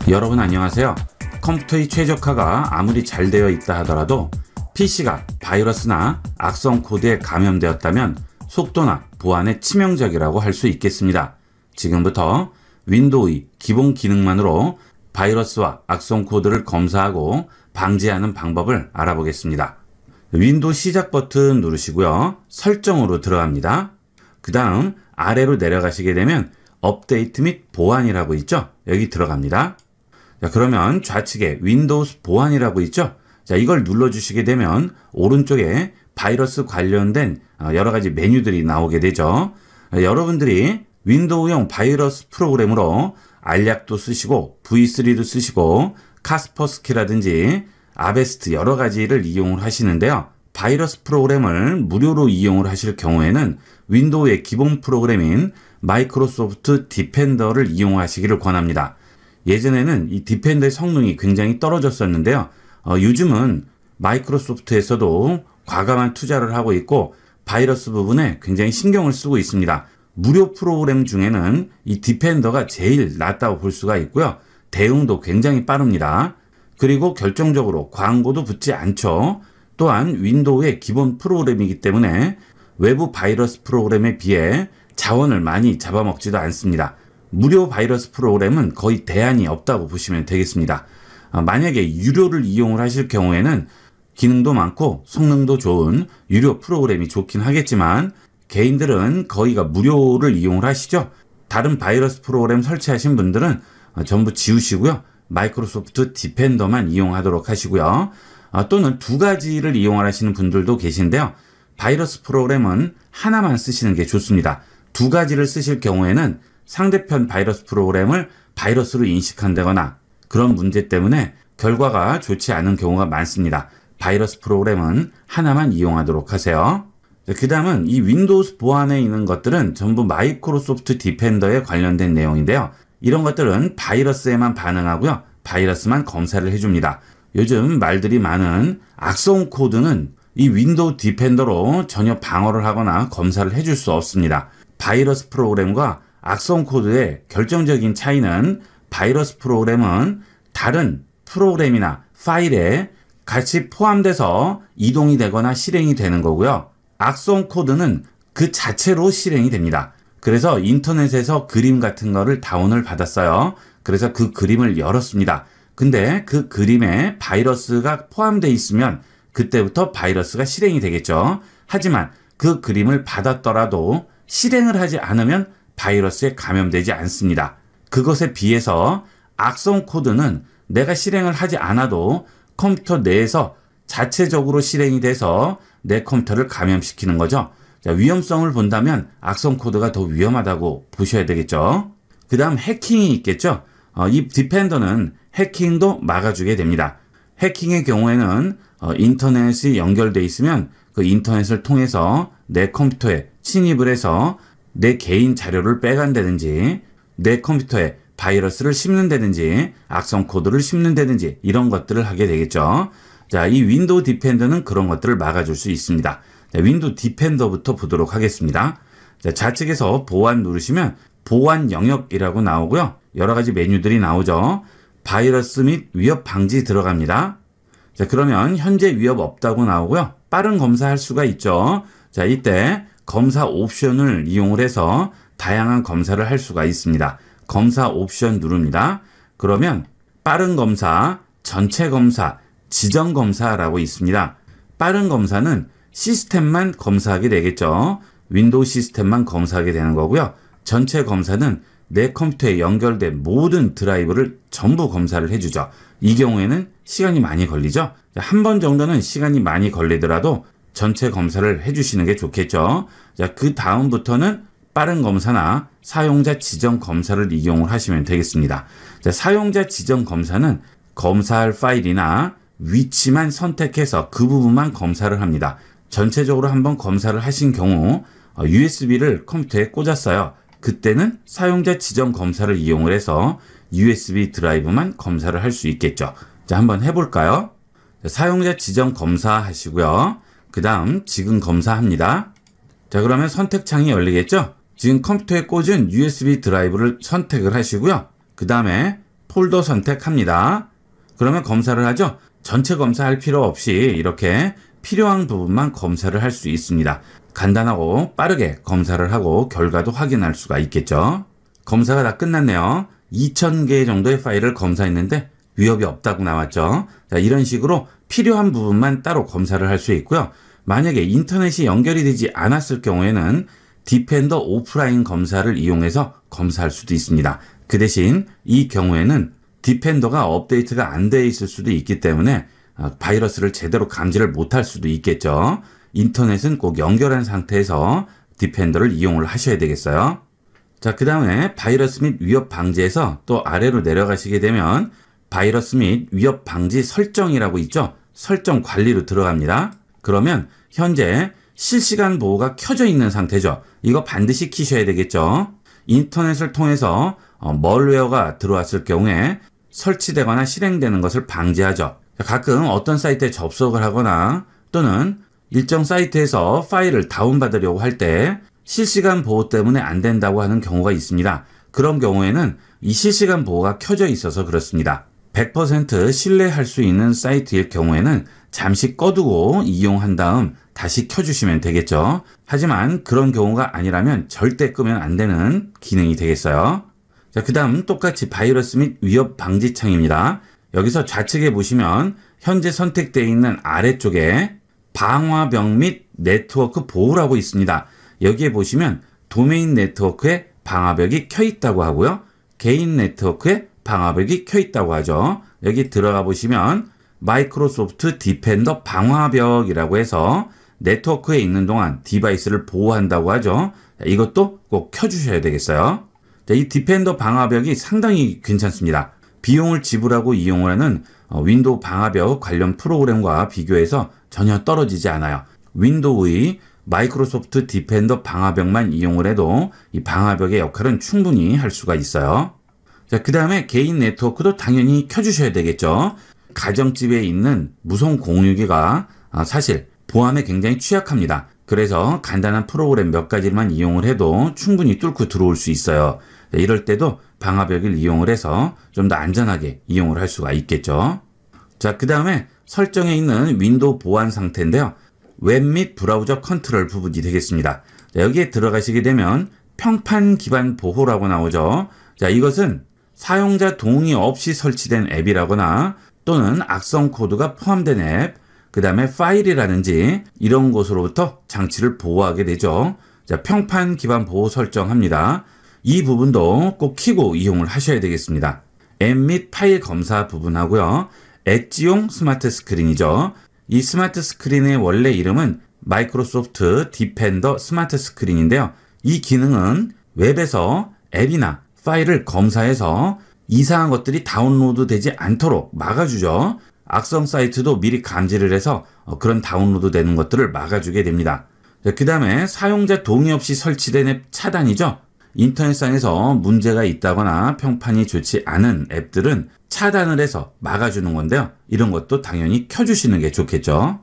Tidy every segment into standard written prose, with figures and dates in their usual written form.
여러분 안녕하세요. 컴퓨터의 최적화가 아무리 잘 되어 있다 하더라도 PC가 바이러스나 악성 코드에 감염되었다면 속도나 보안에 치명적이라고 할 수 있겠습니다. 지금부터 윈도우의 기본 기능만으로 바이러스와 악성 코드를 검사하고 방지하는 방법을 알아보겠습니다. 윈도우 시작 버튼 누르시고요. 설정으로 들어갑니다. 그 다음 아래로 내려가시게 되면 업데이트 및 보안이라고 있죠. 여기 들어갑니다. 자, 그러면 좌측에 윈도우 보안이라고 있죠. 자, 이걸 눌러주시게 되면 오른쪽에 바이러스 관련된 여러 가지 메뉴들이 나오게 되죠. 여러분들이 윈도우용 바이러스 프로그램으로 알약도 쓰시고 V3도 쓰시고 카스퍼스키라든지 아베스트 여러 가지를 이용을 하시는데요. 바이러스 프로그램을 무료로 이용을 하실 경우에는 윈도우의 기본 프로그램인 마이크로소프트 디펜더를 이용하시기를 권합니다. 예전에는 이 디펜더의 성능이 굉장히 떨어졌었는데요. 요즘은 마이크로소프트에서도 과감한 투자를 하고 있고 바이러스 부분에 굉장히 신경을 쓰고 있습니다. 무료 프로그램 중에는 이 디펜더가 제일 낫다고 볼 수가 있고요. 대응도 굉장히 빠릅니다. 그리고 결정적으로 광고도 붙지 않죠. 또한 윈도우의 기본 프로그램이기 때문에 외부 바이러스 프로그램에 비해 자원을 많이 잡아먹지도 않습니다. 무료 바이러스 프로그램은 거의 대안이 없다고 보시면 되겠습니다. 만약에 유료를 이용을 하실 경우에는 기능도 많고 성능도 좋은 유료 프로그램이 좋긴 하겠지만 개인들은 거의가 무료를 이용을 하시죠. 다른 바이러스 프로그램 설치하신 분들은 전부 지우시고요. 마이크로소프트 디펜더만 이용하도록 하시고요. 또는 두 가지를 이용하시는 분들도 계신데요. 바이러스 프로그램은 하나만 쓰시는 게 좋습니다. 두 가지를 쓰실 경우에는 상대편 바이러스 프로그램을 바이러스로 인식한다거나 그런 문제 때문에 결과가 좋지 않은 경우가 많습니다. 바이러스 프로그램은 하나만 이용하도록 하세요. 그 다음은 이 윈도우스 보안에 있는 것들은 전부 마이크로소프트 디펜더에 관련된 내용인데요. 이런 것들은 바이러스에만 반응하고요. 바이러스만 검사를 해줍니다. 요즘 말들이 많은 악성 코드는 이 윈도우 디펜더로 전혀 방어를 하거나 검사를 해줄 수 없습니다. 바이러스 프로그램과 악성 코드의 결정적인 차이는 바이러스 프로그램은 다른 프로그램이나 파일에 같이 포함돼서 이동이 되거나 실행이 되는 거고요. 악성 코드는 그 자체로 실행이 됩니다. 그래서 인터넷에서 그림 같은 거를 다운을 받았어요. 그래서 그 그림을 열었습니다. 근데 그 그림에 바이러스가 포함되어 있으면 그때부터 바이러스가 실행이 되겠죠. 하지만 그 그림을 받았더라도 실행을 하지 않으면 바이러스에 감염되지 않습니다. 그것에 비해서 악성 코드는 내가 실행을 하지 않아도 컴퓨터 내에서 자체적으로 실행이 돼서 내 컴퓨터를 감염시키는 거죠. 자, 위험성을 본다면 악성 코드가 더 위험하다고 보셔야 되겠죠. 그 다음 해킹이 있겠죠. 이 디펜더는 해킹도 막아주게 됩니다. 해킹의 경우에는 인터넷이 연결돼 있으면 그 인터넷을 통해서 내 컴퓨터에 침입을 해서 내 개인 자료를 빼간다든지 내 컴퓨터에 바이러스를 씹는다든지 악성 코드를 씹는다든지 이런 것들을 하게 되겠죠. 자, 이 윈도우 디펜더는 그런 것들을 막아줄 수 있습니다. 자, 윈도우 디펜더부터 보도록 하겠습니다. 자, 좌측에서 보안 누르시면 보안 영역이라고 나오고요. 여러 가지 메뉴들이 나오죠. 바이러스 및 위협 방지 들어갑니다. 자, 그러면 현재 위협 없다고 나오고요. 빠른 검사할 수가 있죠. 자, 이때 검사 옵션을 이용을 해서 다양한 검사를 할 수가 있습니다. 검사 옵션 누릅니다. 그러면 빠른 검사, 전체 검사, 지정 검사라고 있습니다. 빠른 검사는 시스템만 검사하게 되겠죠. 윈도우 시스템만 검사하게 되는 거고요. 전체 검사는 내 컴퓨터에 연결된 모든 드라이브를 전부 검사를 해주죠. 이 경우에는 시간이 많이 걸리죠. 한 번 정도는 시간이 많이 걸리더라도 전체 검사를 해주시는 게 좋겠죠. 자, 그 다음부터는 빠른 검사나 사용자 지정 검사를 이용을 하시면 되겠습니다. 자, 사용자 지정 검사는 검사할 파일이나 위치만 선택해서 그 부분만 검사를 합니다. 전체적으로 한번 검사를 하신 경우 USB를 컴퓨터에 꽂았어요. 그때는 사용자 지정 검사를 이용을 해서 USB 드라이브만 검사를 할 수 있겠죠. 자, 한번 해볼까요? 자, 사용자 지정 검사 하시고요. 그 다음 지금 검사합니다. 자, 그러면 선택창이 열리겠죠? 지금 컴퓨터에 꽂은 USB 드라이브를 선택을 하시고요. 그 다음에 폴더 선택합니다. 그러면 검사를 하죠. 전체 검사할 필요 없이 이렇게 필요한 부분만 검사를 할 수 있습니다. 간단하고 빠르게 검사를 하고 결과도 확인할 수가 있겠죠. 검사가 다 끝났네요. 2000개 정도의 파일을 검사했는데 위협이 없다고 나왔죠. 자, 이런 식으로 필요한 부분만 따로 검사를 할 수 있고요. 만약에 인터넷이 연결이 되지 않았을 경우에는 디펜더 오프라인 검사를 이용해서 검사할 수도 있습니다. 그 대신 이 경우에는 디펜더가 업데이트가 안 돼 있을 수도 있기 때문에 바이러스를 제대로 감지를 못할 수도 있겠죠. 인터넷은 꼭 연결한 상태에서 디펜더를 이용을 하셔야 되겠어요. 자, 그 다음에 바이러스 및 위협 방지에서 또 아래로 내려가시게 되면 바이러스 및 위협 방지 설정이라고 있죠. 설정 관리로 들어갑니다. 그러면 현재 실시간 보호가 켜져 있는 상태죠. 이거 반드시 키셔야 되겠죠. 인터넷을 통해서 멀웨어가 들어왔을 경우에 설치되거나 실행되는 것을 방지하죠. 가끔 어떤 사이트에 접속을 하거나 또는 일정 사이트에서 파일을 다운받으려고 할 때 실시간 보호 때문에 안 된다고 하는 경우가 있습니다. 그런 경우에는 이 실시간 보호가 켜져 있어서 그렇습니다. 100% 신뢰할 수 있는 사이트일 경우에는 잠시 꺼두고 이용한 다음 다시 켜주시면 되겠죠. 하지만 그런 경우가 아니라면 절대 끄면 안 되는 기능이 되겠어요. 자, 그 다음 똑같이 바이러스 및 위협 방지 창입니다. 여기서 좌측에 보시면 현재 선택되어 있는 아래쪽에 방화벽 및 네트워크 보호라고 있습니다. 여기에 보시면 도메인 네트워크에 방화벽이 켜 있다고 하고요. 개인 네트워크에 방화벽이 켜 있다고 하죠. 여기 들어가 보시면 마이크로소프트 디펜더 방화벽이라고 해서 네트워크에 있는 동안 디바이스를 보호한다고 하죠. 이것도 꼭 켜주셔야 되겠어요. 이 디펜더 방화벽이 상당히 괜찮습니다. 비용을 지불하고 이용을 하는 윈도우 방화벽 관련 프로그램과 비교해서 전혀 떨어지지 않아요. 윈도우의 마이크로소프트 디펜더 방화벽만 이용을 해도 이 방화벽의 역할은 충분히 할 수가 있어요. 자, 그 다음에 개인 네트워크도 당연히 켜주셔야 되겠죠. 가정집에 있는 무선 공유기가 사실 보안에 굉장히 취약합니다. 그래서 간단한 프로그램 몇 가지만 이용을 해도 충분히 뚫고 들어올 수 있어요. 이럴 때도 방화벽을 이용을 해서 좀 더 안전하게 이용을 할 수가 있겠죠. 자, 그 다음에 설정에 있는 윈도우 보안 상태인데요. 웹 및 브라우저 컨트롤 부분이 되겠습니다. 자, 여기에 들어가시게 되면 평판 기반 보호라고 나오죠. 자, 이것은 사용자 동의 없이 설치된 앱이라거나 또는 악성 코드가 포함된 앱, 그 다음에 파일이라든지 이런 곳으로부터 장치를 보호하게 되죠. 자, 평판 기반 보호 설정합니다. 이 부분도 꼭 켜고 이용을 하셔야 되겠습니다. 앱 및 파일 검사 부분하고요. 엣지용 스마트 스크린이죠. 이 스마트 스크린의 원래 이름은 마이크로소프트 디펜더 스마트 스크린인데요. 이 기능은 웹에서 앱이나 파일을 검사해서 이상한 것들이 다운로드 되지 않도록 막아주죠. 악성 사이트도 미리 감지를 해서 그런 다운로드 되는 것들을 막아주게 됩니다. 그 다음에 사용자 동의 없이 설치된 앱 차단이죠. 인터넷상에서 문제가 있다거나 평판이 좋지 않은 앱들은 차단을 해서 막아주는 건데요. 이런 것도 당연히 켜주시는 게 좋겠죠.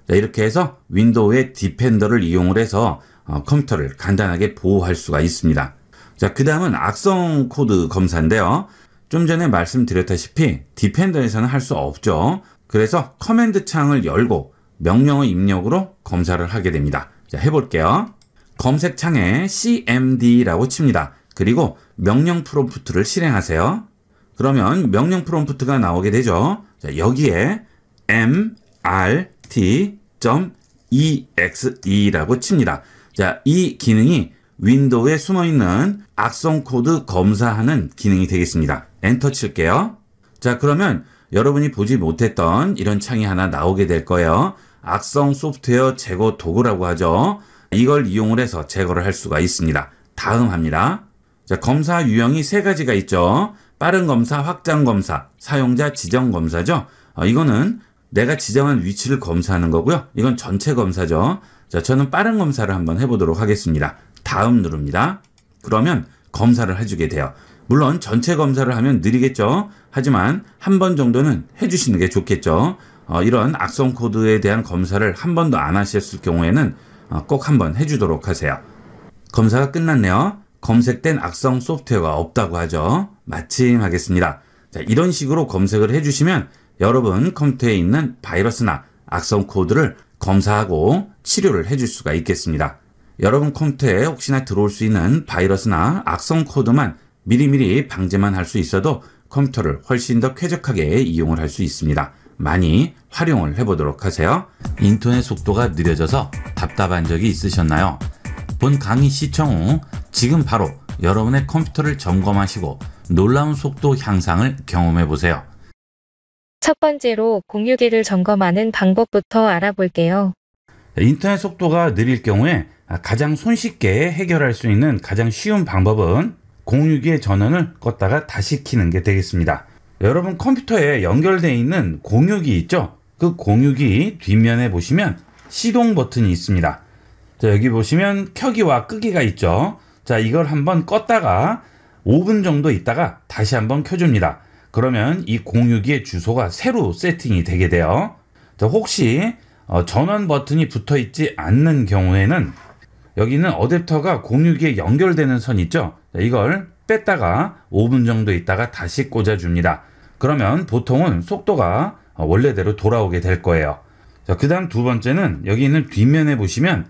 자, 이렇게 해서 윈도우의 디펜더를 이용을 해서 컴퓨터를 간단하게 보호할 수가 있습니다. 자, 그 다음은 악성 코드 검사인데요. 좀 전에 말씀드렸다시피 디펜더에서는 할 수 없죠. 그래서 커맨드 창을 열고 명령어 입력으로 검사를 하게 됩니다. 자, 해볼게요. 검색창에 cmd라고 칩니다. 그리고 명령 프롬프트를 실행하세요. 그러면 명령 프롬프트가 나오게 되죠. 자, 여기에 mrt.exe라고 칩니다. 자, 이 기능이 윈도우에 숨어있는 악성 코드 검사하는 기능이 되겠습니다. 엔터 칠게요. 자, 그러면 여러분이 보지 못했던 이런 창이 하나 나오게 될 거예요. 악성 소프트웨어 제거 도구라고 하죠. 이걸 이용을 해서 제거를 할 수가 있습니다. 다음 합니다. 자, 검사 유형이 세 가지가 있죠. 빠른 검사, 확장 검사, 사용자 지정 검사죠. 이거는 내가 지정한 위치를 검사하는 거고요. 이건 전체 검사죠. 자, 저는 빠른 검사를 한번 해보도록 하겠습니다. 다음 누릅니다. 그러면 검사를 해주게 돼요. 물론 전체 검사를 하면 느리겠죠. 하지만 한 번 정도는 해주시는 게 좋겠죠. 이런 악성 코드에 대한 검사를 한 번도 안 하셨을 경우에는 꼭 한번 해주도록 하세요. 검사가 끝났네요. 검색된 악성 소프트웨어가 없다고 하죠. 마침 하겠습니다. 자, 이런 식으로 검색을 해주시면 여러분 컴퓨터에 있는 바이러스나 악성 코드를 검사하고 치료를 해줄 수가 있겠습니다. 여러분 컴퓨터에 혹시나 들어올 수 있는 바이러스나 악성 코드만 미리미리 방제만 할 수 있어도 컴퓨터를 훨씬 더 쾌적하게 이용을 할 수 있습니다. 많이 활용을 해보도록 하세요. 인터넷 속도가 느려져서 답답한 적이 있으셨나요? 본 강의 시청 후 지금 바로 여러분의 컴퓨터를 점검하시고 놀라운 속도 향상을 경험해 보세요. 첫 번째로 공유기를 점검하는 방법부터 알아볼게요. 인터넷 속도가 느릴 경우에 가장 손쉽게 해결할 수 있는 가장 쉬운 방법은 공유기의 전원을 껐다가 다시 켜는 게 되겠습니다. 여러분 컴퓨터에 연결되어 있는 공유기 있죠? 그 공유기 뒷면에 보시면 시동 버튼이 있습니다. 자, 여기 보시면 켜기와 끄기가 있죠? 자, 이걸 한번 껐다가 5분 정도 있다가 다시 한번 켜줍니다. 그러면 이 공유기의 주소가 새로 세팅이 되게 돼요. 자, 혹시 전원 버튼이 붙어 있지 않는 경우에는 여기는 어댑터가 공유기에 연결되는 선 있죠? 자, 이걸 뺐다가 5분 정도 있다가 다시 꽂아줍니다. 그러면 보통은 속도가 원래대로 돌아오게 될 거예요. 자, 그 다음 두 번째는 여기 있는 뒷면에 보시면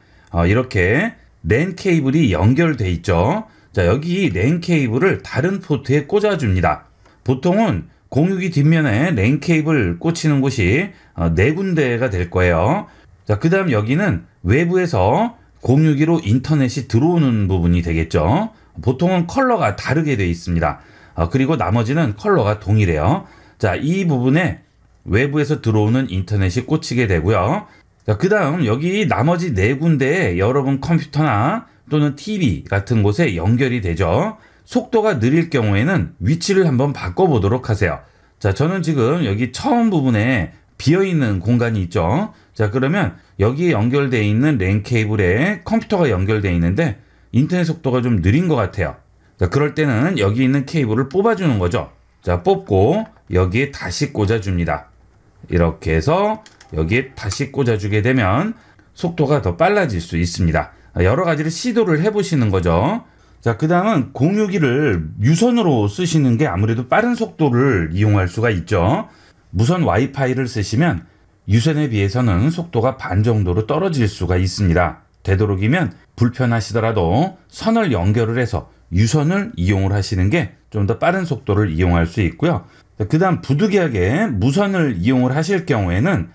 이렇게 랜 케이블이 연결돼 있죠. 자, 여기 랜 케이블을 다른 포트에 꽂아줍니다. 보통은 공유기 뒷면에 랜 케이블 꽂히는 곳이 4군데가 될 거예요. 자, 그 다음 여기는 외부에서 공유기로 인터넷이 들어오는 부분이 되겠죠. 보통은 컬러가 다르게 되어 있습니다. 그리고 나머지는 컬러가 동일해요. 자, 이 부분에 외부에서 들어오는 인터넷이 꽂히게 되고요. 자, 그 다음 여기 나머지 4군데에 여러분 컴퓨터나 또는 TV 같은 곳에 연결이 되죠. 속도가 느릴 경우에는 위치를 한번 바꿔보도록 하세요. 자, 저는 지금 여기 처음 부분에 비어있는 공간이 있죠. 자, 그러면 여기에 연결되어 있는 랜 케이블에 컴퓨터가 연결되어 있는데 인터넷 속도가 좀 느린 것 같아요. 자, 그럴 때는 여기 있는 케이블을 뽑아주는 거죠. 자, 뽑고 여기에 다시 꽂아줍니다. 이렇게 해서 여기에 다시 꽂아주게 되면 속도가 더 빨라질 수 있습니다. 여러 가지를 시도를 해보시는 거죠. 자, 그 다음은 공유기를 유선으로 쓰시는 게 아무래도 빠른 속도를 이용할 수가 있죠. 무선 와이파이를 쓰시면 유선에 비해서는 속도가 반 정도로 떨어질 수가 있습니다. 되도록이면 불편하시더라도 선을 연결을 해서 유선을 이용을 하시는 게 좀 더 빠른 속도를 이용할 수 있고요. 그 다음 부득이하게 무선을 이용을 하실 경우에는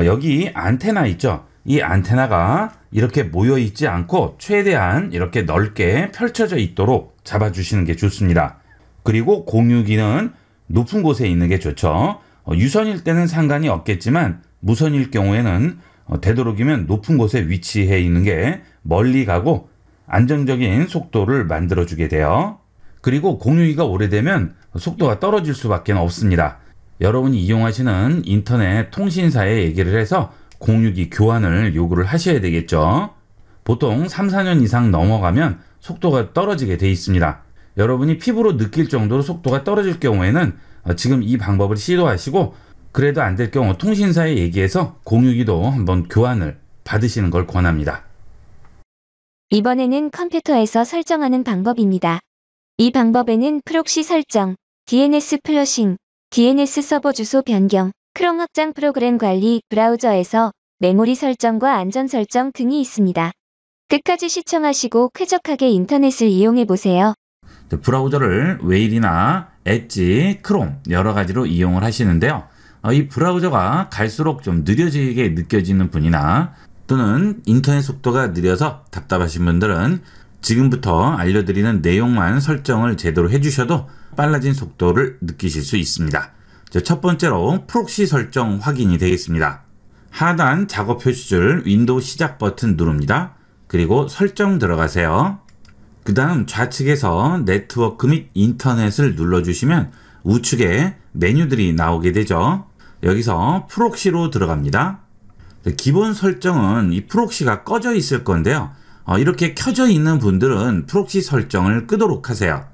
여기 안테나 있죠. 이 안테나가 이렇게 모여 있지 않고 최대한 이렇게 넓게 펼쳐져 있도록 잡아주시는 게 좋습니다. 그리고 공유기는 높은 곳에 있는 게 좋죠. 유선일 때는 상관이 없겠지만 무선일 경우에는 되도록이면 높은 곳에 위치해 있는 게 멀리 가고 안정적인 속도를 만들어주게 돼요. 그리고 공유기가 오래되면 속도가 떨어질 수밖에 없습니다. 여러분이 이용하시는 인터넷 통신사에 얘기를 해서 공유기 교환을 요구를 하셔야 되겠죠. 보통 3, 4년 이상 넘어가면 속도가 떨어지게 돼 있습니다. 여러분이 피부로 느낄 정도로 속도가 떨어질 경우에는 지금 이 방법을 시도하시고 그래도 안 될 경우 통신사에 얘기해서 공유기도 한번 교환을 받으시는 걸 권합니다. 이번에는 컴퓨터에서 설정하는 방법입니다. 이 방법에는 프록시 설정, DNS 플러싱, DNS 서버 주소 변경, 크롬 확장 프로그램 관리, 브라우저에서 메모리 설정과 안전 설정 등이 있습니다. 끝까지 시청하시고 쾌적하게 인터넷을 이용해 보세요. 브라우저를 웨일이나 엣지, 크롬 여러 가지로 이용을 하시는데요. 이 브라우저가 갈수록 좀 느려지게 느껴지는 분이나 또는 인터넷 속도가 느려서 답답하신 분들은 지금부터 알려드리는 내용만 설정을 제대로 해주셔도 빨라진 속도를 느끼실 수 있습니다. 첫 번째로 프록시 설정 확인이 되겠습니다. 하단 작업 표시줄 윈도우 시작 버튼 누릅니다. 그리고 설정 들어가세요. 그 다음 좌측에서 네트워크 및 인터넷을 눌러주시면 우측에 메뉴들이 나오게 되죠. 여기서 프록시로 들어갑니다. 기본 설정은 이 프록시가 꺼져 있을 건데요. 이렇게 켜져 있는 분들은 프록시 설정을 끄도록 하세요.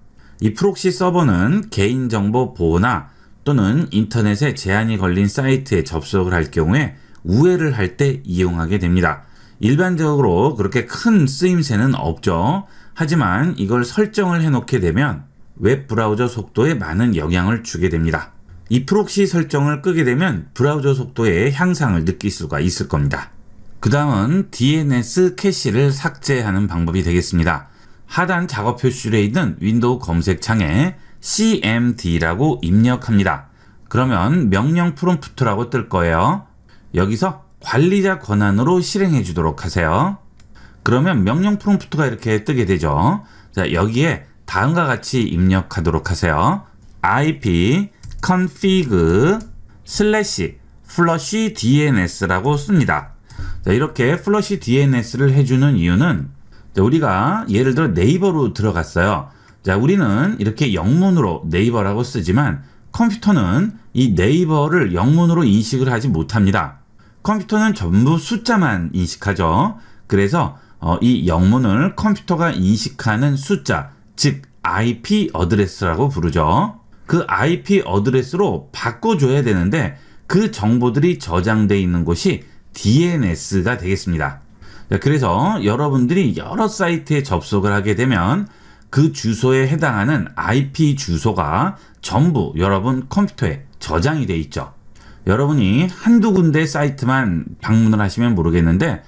이 프록시 서버는 개인정보 보호나 또는 인터넷에 제한이 걸린 사이트에 접속을 할 경우에 우회를 할 때 이용하게 됩니다. 일반적으로 그렇게 큰 쓰임새는 없죠. 하지만 이걸 설정을 해놓게 되면 웹 브라우저 속도에 많은 영향을 주게 됩니다. 이 프록시 설정을 끄게 되면 브라우저 속도의 향상을 느낄 수가 있을 겁니다. 그 다음은 DNS 캐시를 삭제하는 방법이 되겠습니다. 하단 작업 표시줄에 있는 윈도우 검색창에 cmd라고 입력합니다. 그러면 명령 프롬프트라고 뜰 거예요. 여기서 관리자 권한으로 실행해 주도록 하세요. 그러면 명령 프롬프트가 이렇게 뜨게 되죠. 자, 여기에 다음과 같이 입력하도록 하세요. ip config /flush DNS라고 씁니다. 자, 이렇게 flush DNS를 해주는 이유는 우리가 예를 들어 네이버로 들어갔어요. 자, 우리는 이렇게 영문으로 네이버라고 쓰지만 컴퓨터는 이 네이버를 영문으로 인식을 하지 못합니다. 컴퓨터는 전부 숫자만 인식하죠. 그래서 이 영문을 컴퓨터가 인식하는 숫자, 즉 IP 어드레스라고 부르죠. 그 IP 어드레스로 바꿔줘야 되는데 그 정보들이 저장되어 있는 곳이 DNS가 되겠습니다. 그래서 여러분들이 여러 사이트에 접속을 하게 되면 그 주소에 해당하는 IP 주소가 전부 여러분 컴퓨터에 저장이 되어 있죠. 여러분이 한두 군데 사이트만 방문을 하시면 모르겠는데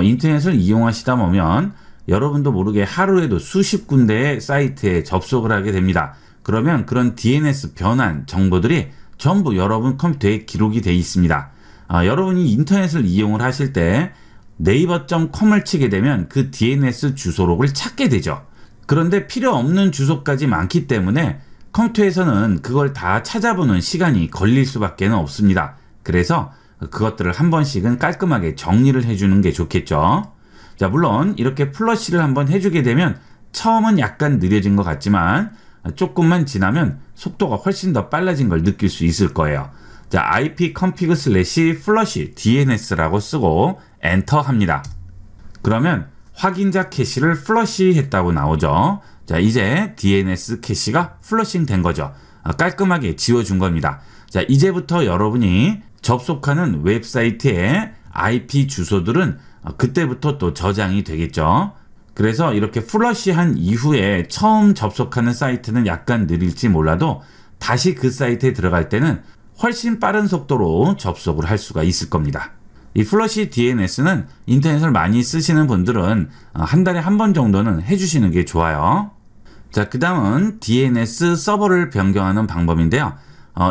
인터넷을 이용하시다 보면 여러분도 모르게 하루에도 수십 군데의 사이트에 접속을 하게 됩니다. 그러면 그런 DNS 변환 정보들이 전부 여러분 컴퓨터에 기록이 되어 있습니다. 여러분이 인터넷을 이용을 하실 때 네이버.com을 치게 되면 그 DNS 주소록을 찾게 되죠. 그런데 필요 없는 주소까지 많기 때문에 컴퓨터에서는 그걸 다 찾아보는 시간이 걸릴 수밖에 없습니다. 그래서 그것들을 한 번씩은 깔끔하게 정리를 해주는 게 좋겠죠. 자, 물론 이렇게 플러시를 한번 해주게 되면 처음은 약간 느려진 것 같지만 조금만 지나면 속도가 훨씬 더 빨라진 걸 느낄 수 있을 거예요. 자, ip config /flush DNS라고 쓰고 엔터 합니다. 그러면 확인자 캐시를 플러시 했다고 나오죠. 자, 이제 DNS 캐시가 플러싱 된 거죠. 깔끔하게 지워준 겁니다. 자, 이제부터 여러분이 접속하는 웹사이트의 IP 주소들은 그때부터 또 저장이 되겠죠. 그래서 이렇게 플러시한 이후에 처음 접속하는 사이트는 약간 느릴지 몰라도 다시 그 사이트에 들어갈 때는 훨씬 빠른 속도로 접속을 할 수가 있을 겁니다. 이 플러시 DNS는 인터넷을 많이 쓰시는 분들은 한 달에 한 번 정도는 해주시는 게 좋아요. 자, 그 다음은 DNS 서버를 변경하는 방법인데요.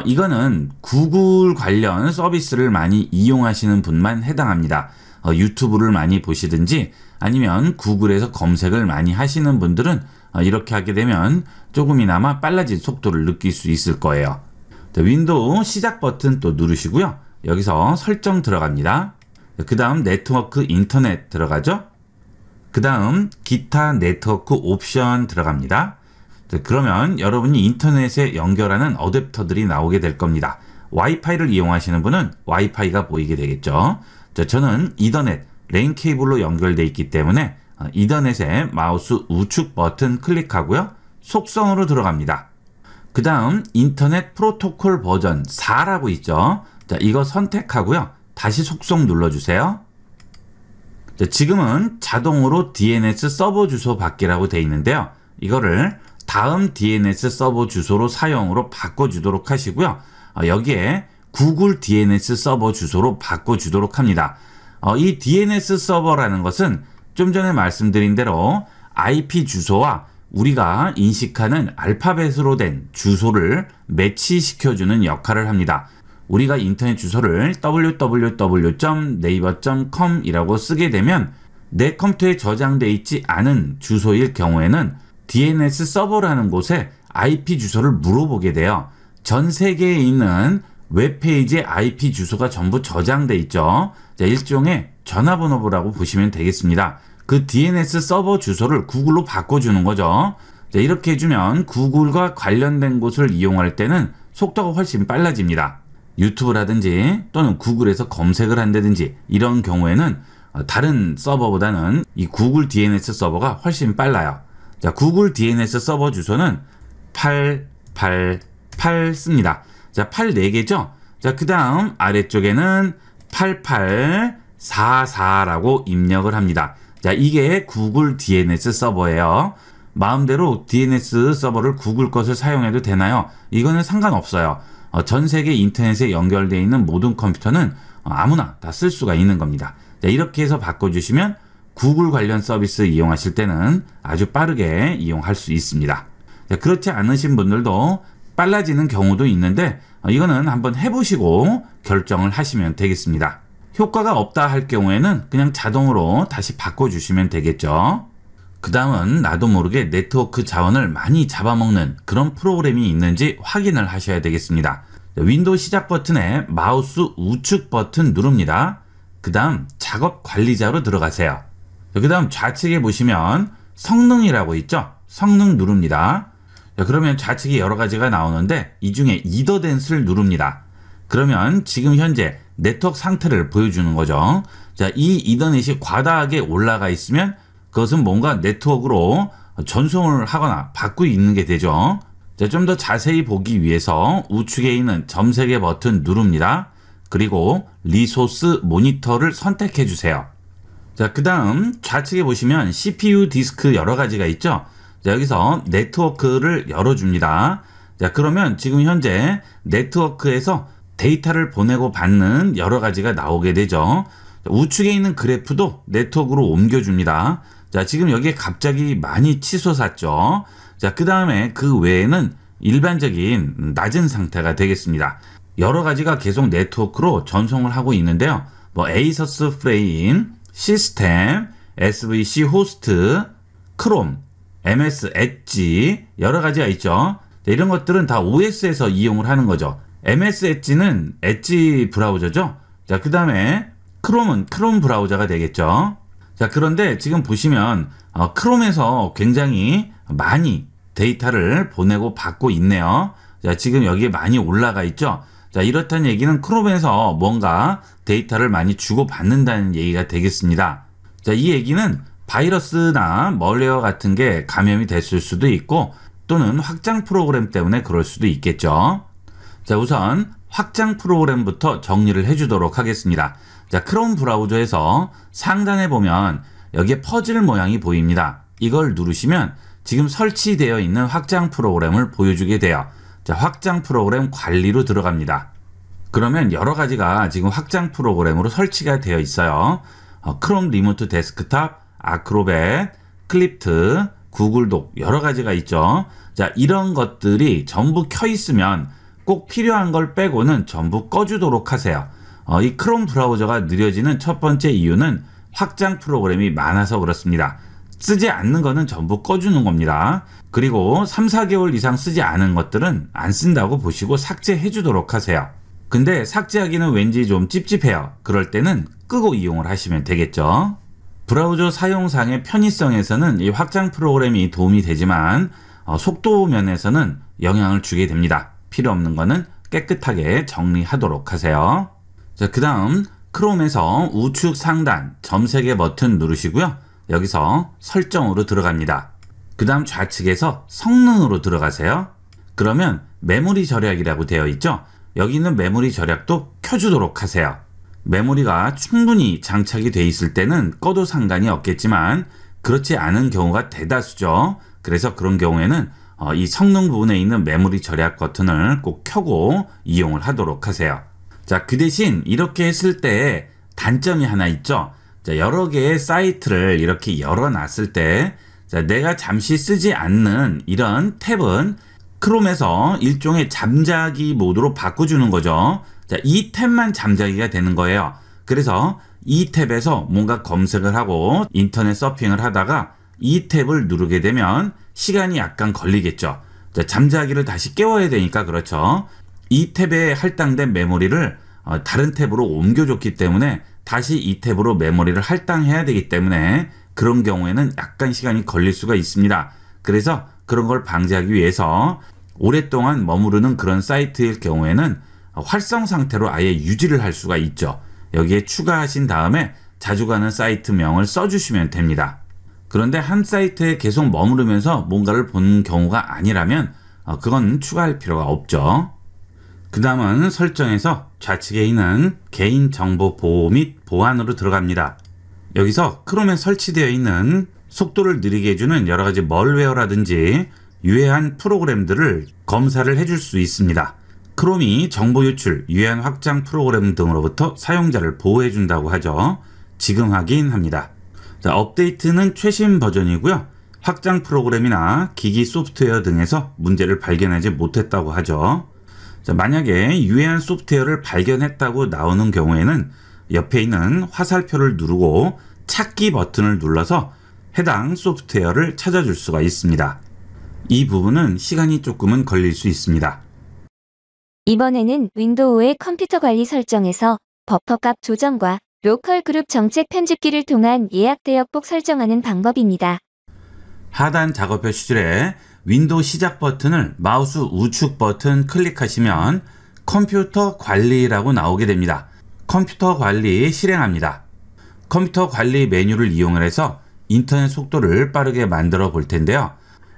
이거는 구글 관련 서비스를 많이 이용하시는 분만 해당합니다. 유튜브를 많이 보시든지 아니면 구글에서 검색을 많이 하시는 분들은 이렇게 하게 되면 조금이나마 빨라진 속도를 느낄 수 있을 거예요. 자, 윈도우 시작 버튼 또 누르시고요. 여기서 설정 들어갑니다. 그 다음 네트워크 인터넷 들어가죠. 그 다음 기타 네트워크 옵션 들어갑니다. 자, 그러면 여러분이 인터넷에 연결하는 어댑터들이 나오게 될 겁니다. 와이파이를 이용하시는 분은 와이파이가 보이게 되겠죠. 자, 저는 이더넷 랜 케이블로 연결되어 있기 때문에 이더넷에 마우스 우측 버튼 클릭하고요. 속성으로 들어갑니다. 그 다음 인터넷 프로토콜 버전 4라고 있죠. 자, 이거 선택하고요. 다시 속성 눌러주세요. 자, 지금은 자동으로 DNS 서버 주소 받기라고 되어 있는데요. 이거를 다음 DNS 서버 주소로 사용으로 바꿔주도록 하시고요. 여기에 구글 DNS 서버 주소로 바꿔주도록 합니다. 이 DNS 서버라는 것은 좀 전에 말씀드린 대로 IP 주소와 우리가 인식하는 알파벳으로 된 주소를 매치시켜주는 역할을 합니다. 우리가 인터넷 주소를 www.naver.com 이라고 쓰게 되면 내 컴퓨터에 저장되어 있지 않은 주소일 경우에는 DNS 서버라는 곳에 IP 주소를 물어보게 돼요. 전 세계에 있는 웹페이지에 IP 주소가 전부 저장돼 있죠. 자, 일종의 전화번호부라고 보시면 되겠습니다. 그 DNS 서버 주소를 구글로 바꿔주는 거죠. 자, 이렇게 해주면 구글과 관련된 곳을 이용할 때는 속도가 훨씬 빨라집니다. 유튜브라든지 또는 구글에서 검색을 한다든지 이런 경우에는 다른 서버보다는 이 구글 DNS 서버가 훨씬 빨라요. 자, 구글 DNS 서버 주소는 888 씁니다. 자, 8 4개죠? 자, 그 다음 아래쪽에는 8844라고 입력을 합니다. 자, 이게 구글 DNS 서버예요. 마음대로 DNS 서버를 구글 것을 사용해도 되나요? 이거는 상관없어요. 전 세계 인터넷에 연결되어 있는 모든 컴퓨터는 아무나 다 쓸 수가 있는 겁니다. 자, 이렇게 해서 바꿔주시면 구글 관련 서비스 이용하실 때는 아주 빠르게 이용할 수 있습니다. 자, 그렇지 않으신 분들도 빨라지는 경우도 있는데 이거는 한번 해보시고 결정을 하시면 되겠습니다. 효과가 없다 할 경우에는 그냥 자동으로 다시 바꿔주시면 되겠죠. 그 다음은 나도 모르게 네트워크 자원을 많이 잡아먹는 그런 프로그램이 있는지 확인을 하셔야 되겠습니다. 윈도우 시작 버튼에 마우스 우측 버튼 누릅니다. 그 다음 작업 관리자로 들어가세요. 그 다음 좌측에 보시면 성능이라고 있죠. 성능 누릅니다. 그러면 좌측에 여러 가지가 나오는데 이 중에 이더댄스를 누릅니다. 그러면 지금 현재 네트워크 상태를 보여주는 거죠. 자, 이 이더넷이 과다하게 올라가 있으면 그것은 뭔가 네트워크로 전송을 하거나 받고 있는 게 되죠. 자, 좀 더 자세히 보기 위해서 우측에 있는 점 3개 버튼 누릅니다. 그리고 리소스 모니터를 선택해 주세요. 자, 그 다음 좌측에 보시면 CPU 디스크 여러 가지가 있죠. 자, 여기서 네트워크를 열어줍니다. 자, 그러면 지금 현재 네트워크에서 데이터를 보내고 받는 여러 가지가 나오게 되죠. 우측에 있는 그래프도 네트워크로 옮겨줍니다. 자, 지금 여기에 갑자기 많이 치솟았죠. 자, 그 다음에 그 외에는 일반적인 낮은 상태가 되겠습니다. 여러 가지가 계속 네트워크로 전송을 하고 있는데요. 뭐 에이서스 프레임, 시스템, SVC 호스트, 크롬, MS 엣지 여러 가지가 있죠. 자, 이런 것들은 다 OS에서 이용을 하는 거죠. MS 엣지는 엣지 브라우저죠. 자, 그 다음에 크롬은 크롬 브라우저가 되겠죠. 자, 그런데 지금 보시면 크롬에서 굉장히 많이 데이터를 보내고 받고 있네요. 자, 지금 여기에 많이 올라가 있죠. 자, 이렇다는 얘기는 크롬에서 뭔가 데이터를 많이 주고받는다는 얘기가 되겠습니다. 자, 이 얘기는 바이러스나 멀웨어 같은 게 감염이 됐을 수도 있고 또는 확장 프로그램 때문에 그럴 수도 있겠죠. 자, 우선 확장 프로그램부터 정리를 해주도록 하겠습니다. 자, 크롬 브라우저에서 상단에 보면 여기에 퍼즐 모양이 보입니다. 이걸 누르시면 지금 설치되어 있는 확장 프로그램을 보여주게 돼요. 자, 확장 프로그램 관리로 들어갑니다. 그러면 여러 가지가 지금 확장 프로그램으로 설치가 되어 있어요. 크롬 리모트 데스크탑, 아크로벳, 클립트, 구글독 여러 가지가 있죠. 자, 이런 것들이 전부 켜 있으면 꼭 필요한 걸 빼고는 전부 꺼주도록 하세요. 이 크롬 브라우저가 느려지는 첫 번째 이유는 확장 프로그램이 많아서 그렇습니다. 쓰지 않는 거는 전부 꺼주는 겁니다. 그리고 3, 4개월 이상 쓰지 않은 것들은 안 쓴다고 보시고 삭제해 주도록 하세요. 근데 삭제하기는 왠지 좀 찝찝해요. 그럴 때는 끄고 이용을 하시면 되겠죠. 브라우저 사용상의 편의성에서는 이 확장 프로그램이 도움이 되지만 속도 면에서는 영향을 주게 됩니다. 필요 없는 거는 깨끗하게 정리하도록 하세요. 자, 그 다음 크롬에서 우측 상단 점 3개 버튼 누르시고요. 여기서 설정으로 들어갑니다. 그 다음 좌측에서 성능으로 들어가세요. 그러면 메모리 절약이라고 되어 있죠. 여기 있는 메모리 절약도 켜주도록 하세요. 메모리가 충분히 장착이 돼 있을 때는 꺼도 상관이 없겠지만 그렇지 않은 경우가 대다수죠. 그래서 그런 경우에는 이 성능 부분에 있는 메모리 절약 버튼을 꼭 켜고 이용을 하도록 하세요. 자, 그 대신 이렇게 했을 때 단점이 하나 있죠. 자, 여러 개의 사이트를 이렇게 열어놨을 때 자, 내가 잠시 쓰지 않는 이런 탭은 크롬에서 일종의 잠자기 모드로 바꿔주는 거죠. 자, 이 탭만 잠자기가 되는 거예요. 그래서 이 탭에서 뭔가 검색을 하고 인터넷 서핑을 하다가 이 탭을 누르게 되면 시간이 약간 걸리겠죠. 자, 잠자기를 다시 깨워야 되니까 그렇죠. 이 탭에 할당된 메모리를 다른 탭으로 옮겨줬기 때문에 다시 이 탭으로 메모리를 할당해야 되기 때문에 그런 경우에는 약간 시간이 걸릴 수가 있습니다. 그래서 그런 걸 방지하기 위해서 오랫동안 머무르는 그런 사이트일 경우에는 활성 상태로 아예 유지를 할 수가 있죠. 여기에 추가하신 다음에 자주 가는 사이트명을 써주시면 됩니다. 그런데 한 사이트에 계속 머무르면서 뭔가를 보는 경우가 아니라면 그건 추가할 필요가 없죠. 그 다음은 설정에서 좌측에 있는 개인정보 보호 및 보안으로 들어갑니다. 여기서 크롬에 설치되어 있는 속도를 느리게 해주는 여러 가지 멀웨어라든지 유해한 프로그램들을 검사를 해줄 수 있습니다. 크롬이 정보 유출, 유해한 확장 프로그램 등으로부터 사용자를 보호해준다고 하죠. 지금 확인합니다. 자, 업데이트는 최신 버전이고요. 확장 프로그램이나 기기 소프트웨어 등에서 문제를 발견하지 못했다고 하죠. 자, 만약에 유해한 소프트웨어를 발견했다고 나오는 경우에는 옆에 있는 화살표를 누르고 찾기 버튼을 눌러서 해당 소프트웨어를 찾아줄 수가 있습니다. 이 부분은 시간이 조금은 걸릴 수 있습니다. 이번에는 윈도우의 컴퓨터 관리 설정에서 버퍼값 조정과 로컬 그룹 정책 편집기를 통한 예약 대역폭 설정하는 방법입니다. 하단 작업표 시줄에 윈도우 시작 버튼을 마우스 우측 버튼 클릭하시면 컴퓨터 관리라고 나오게 됩니다. 컴퓨터 관리 실행합니다. 컴퓨터 관리 메뉴를 이용해서 인터넷 속도를 빠르게 만들어 볼 텐데요.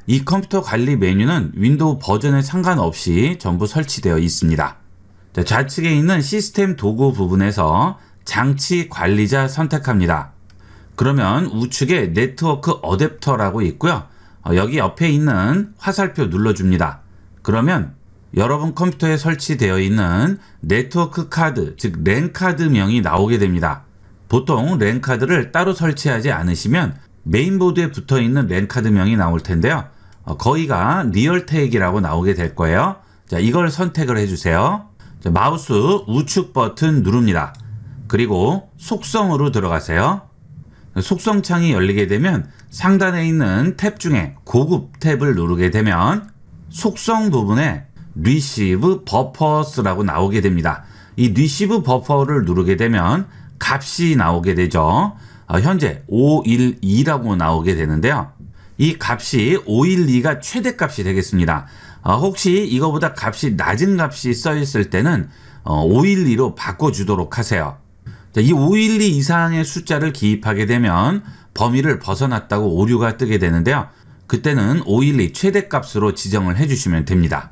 이 컴퓨터 관리 메뉴는 윈도우 버전에 상관없이 전부 설치되어 있습니다. 자, 좌측에 있는 시스템 도구 부분에서 장치 관리자 선택합니다. 그러면 우측에 네트워크 어댑터라고 있고요. 여기 옆에 있는 화살표 눌러줍니다. 그러면 여러분 컴퓨터에 설치되어 있는 네트워크 카드, 즉 랜 카드명이 나오게 됩니다. 보통 랜 카드를 따로 설치하지 않으시면 메인보드에 붙어 있는 랜 카드명이 나올 텐데요. 거기가 리얼텍이라고 나오게 될 거예요. 자, 이걸 선택을 해주세요. 자, 마우스 우측 버튼 누릅니다. 그리고 속성으로 들어가세요. 속성 창이 열리게 되면 상단에 있는 탭 중에 고급 탭을 누르게 되면 속성 부분에 Receive Buffers라고 나오게 됩니다. 이 Receive Buffer를 누르게 되면 값이 나오게 되죠. 현재 512라고 나오게 되는데요. 이 값이 512가 최대값이 되겠습니다. 혹시 이거보다 값이 낮은 값이 써 있을 때는 512로 바꿔주도록 하세요. 자, 이 512 이상의 숫자를 기입하게 되면 범위를 벗어났다고 오류가 뜨게 되는데요. 그때는 512 최대값으로 지정을 해주시면 됩니다.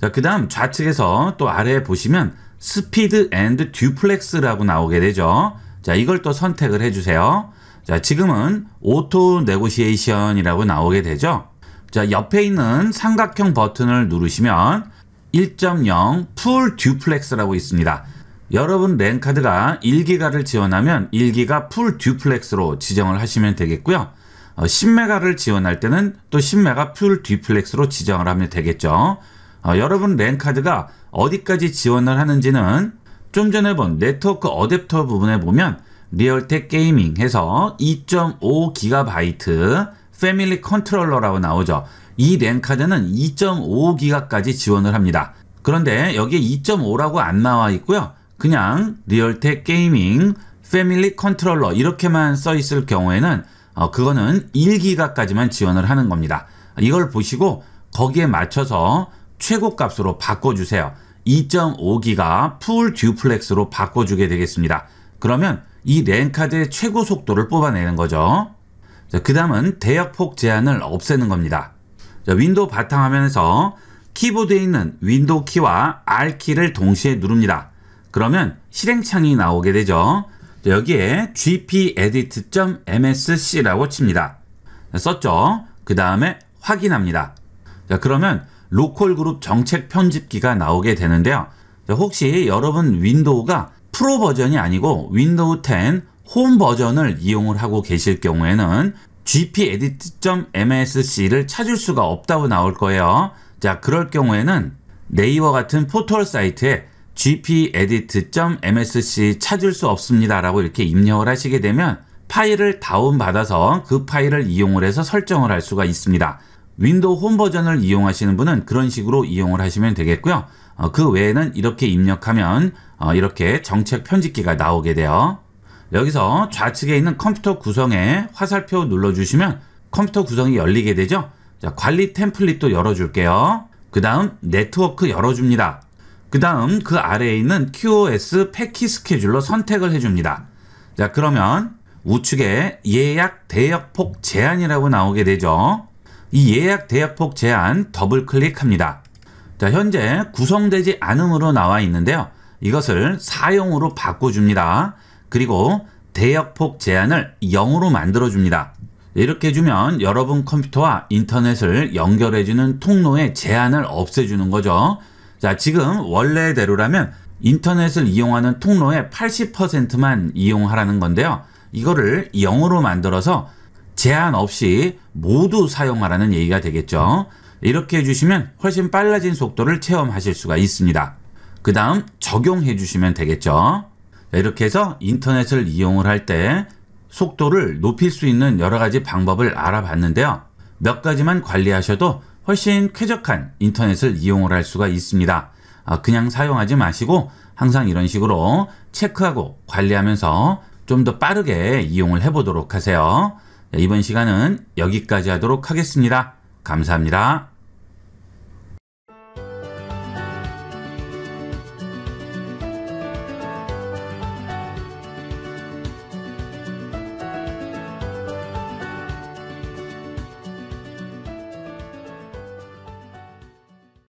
자, 그 다음 좌측에서 또 아래에 보시면 스피드 앤드 듀플렉스라고 나오게 되죠. 자, 이걸 또 선택을 해주세요. 자, 지금은 오토 네고시에이션이라고 나오게 되죠. 자, 옆에 있는 삼각형 버튼을 누르시면 1.0 풀 듀플렉스라고 있습니다. 여러분 랜카드가 1기가를 지원하면 1기가 풀 듀플렉스로 지정을 하시면 되겠고요. 10메가를 지원할 때는 또 10메가 풀 듀플렉스로 지정을 하면 되겠죠. 여러분 랜카드가 어디까지 지원을 하는지는 좀 전에 본 네트워크 어댑터 부분에 보면 리얼텍 게이밍 해서 2.5GB 패밀리 컨트롤러라고 나오죠. 이 랜카드는 2.5기가까지 지원을 합니다. 그런데 여기에 2.5라고 안 나와 있고요. 그냥 리얼텍 게이밍 패밀리 컨트롤러 이렇게만 써 있을 경우에는 그거는 1기가까지만 지원을 하는 겁니다. 이걸 보시고 거기에 맞춰서 최고값으로 바꿔주세요. 2.5기가 풀 듀플렉스로 바꿔주게 되겠습니다. 그러면 이 랜카드의 최고 속도를 뽑아내는 거죠. 그 다음은 대역폭 제한을 없애는 겁니다. 자, 윈도우 바탕화면에서 키보드에 있는 윈도우 키와 R키를 동시에 누릅니다. 그러면 실행창이 나오게 되죠. 자, 여기에 gpedit.msc라고 칩니다. 자, 썼죠? 그 다음에 확인합니다. 자, 그러면 로컬 그룹 정책 편집기가 나오게 되는데요. 자, 혹시 여러분 윈도우가 프로 버전이 아니고 윈도우 10 홈 버전을 이용을 하고 계실 경우에는 gpedit.msc를 찾을 수가 없다고 나올 거예요. 자, 그럴 경우에는 네이버 같은 포털 사이트에 gpedit.msc 찾을 수 없습니다 라고 이렇게 입력을 하시게 되면 파일을 다운받아서 그 파일을 이용을 해서 설정을 할 수가 있습니다. 윈도우 홈 버전을 이용하시는 분은 그런 식으로 이용을 하시면 되겠고요. 그 외에는 이렇게 입력하면 이렇게 정책 편집기가 나오게 돼요. 여기서 좌측에 있는 컴퓨터 구성에 화살표 눌러주시면 컴퓨터 구성이 열리게 되죠. 자, 관리 템플릿도 열어줄게요. 그 다음 네트워크 열어줍니다. 그 다음 그 아래에 있는 QoS 패키 스케줄러 선택을 해줍니다. 자, 그러면 우측에 예약 대역폭 제한이라고 나오게 되죠. 이 예약 대역폭 제한 더블 클릭합니다. 자, 현재 구성되지 않음으로 나와 있는데요. 이것을 4용으로 바꿔줍니다. 그리고 대역폭 제한을 0으로 만들어줍니다. 이렇게 해주면 여러분 컴퓨터와 인터넷을 연결해주는 통로의 제한을 없애주는 거죠. 자, 지금 원래대로라면 인터넷을 이용하는 통로의 80%만 이용하라는 건데요. 이거를 0으로 만들어서 제한 없이 모두 사용하라는 얘기가 되겠죠. 이렇게 해주시면 훨씬 빨라진 속도를 체험하실 수가 있습니다. 그 다음 적용해 주시면 되겠죠. 이렇게 해서 인터넷을 이용을 할 때 속도를 높일 수 있는 여러 가지 방법을 알아봤는데요. 몇 가지만 관리하셔도 훨씬 쾌적한 인터넷을 이용을 할 수가 있습니다. 그냥 사용하지 마시고 항상 이런 식으로 체크하고 관리하면서 좀 더 빠르게 이용을 해보도록 하세요. 이번 시간은 여기까지 하도록 하겠습니다. 감사합니다.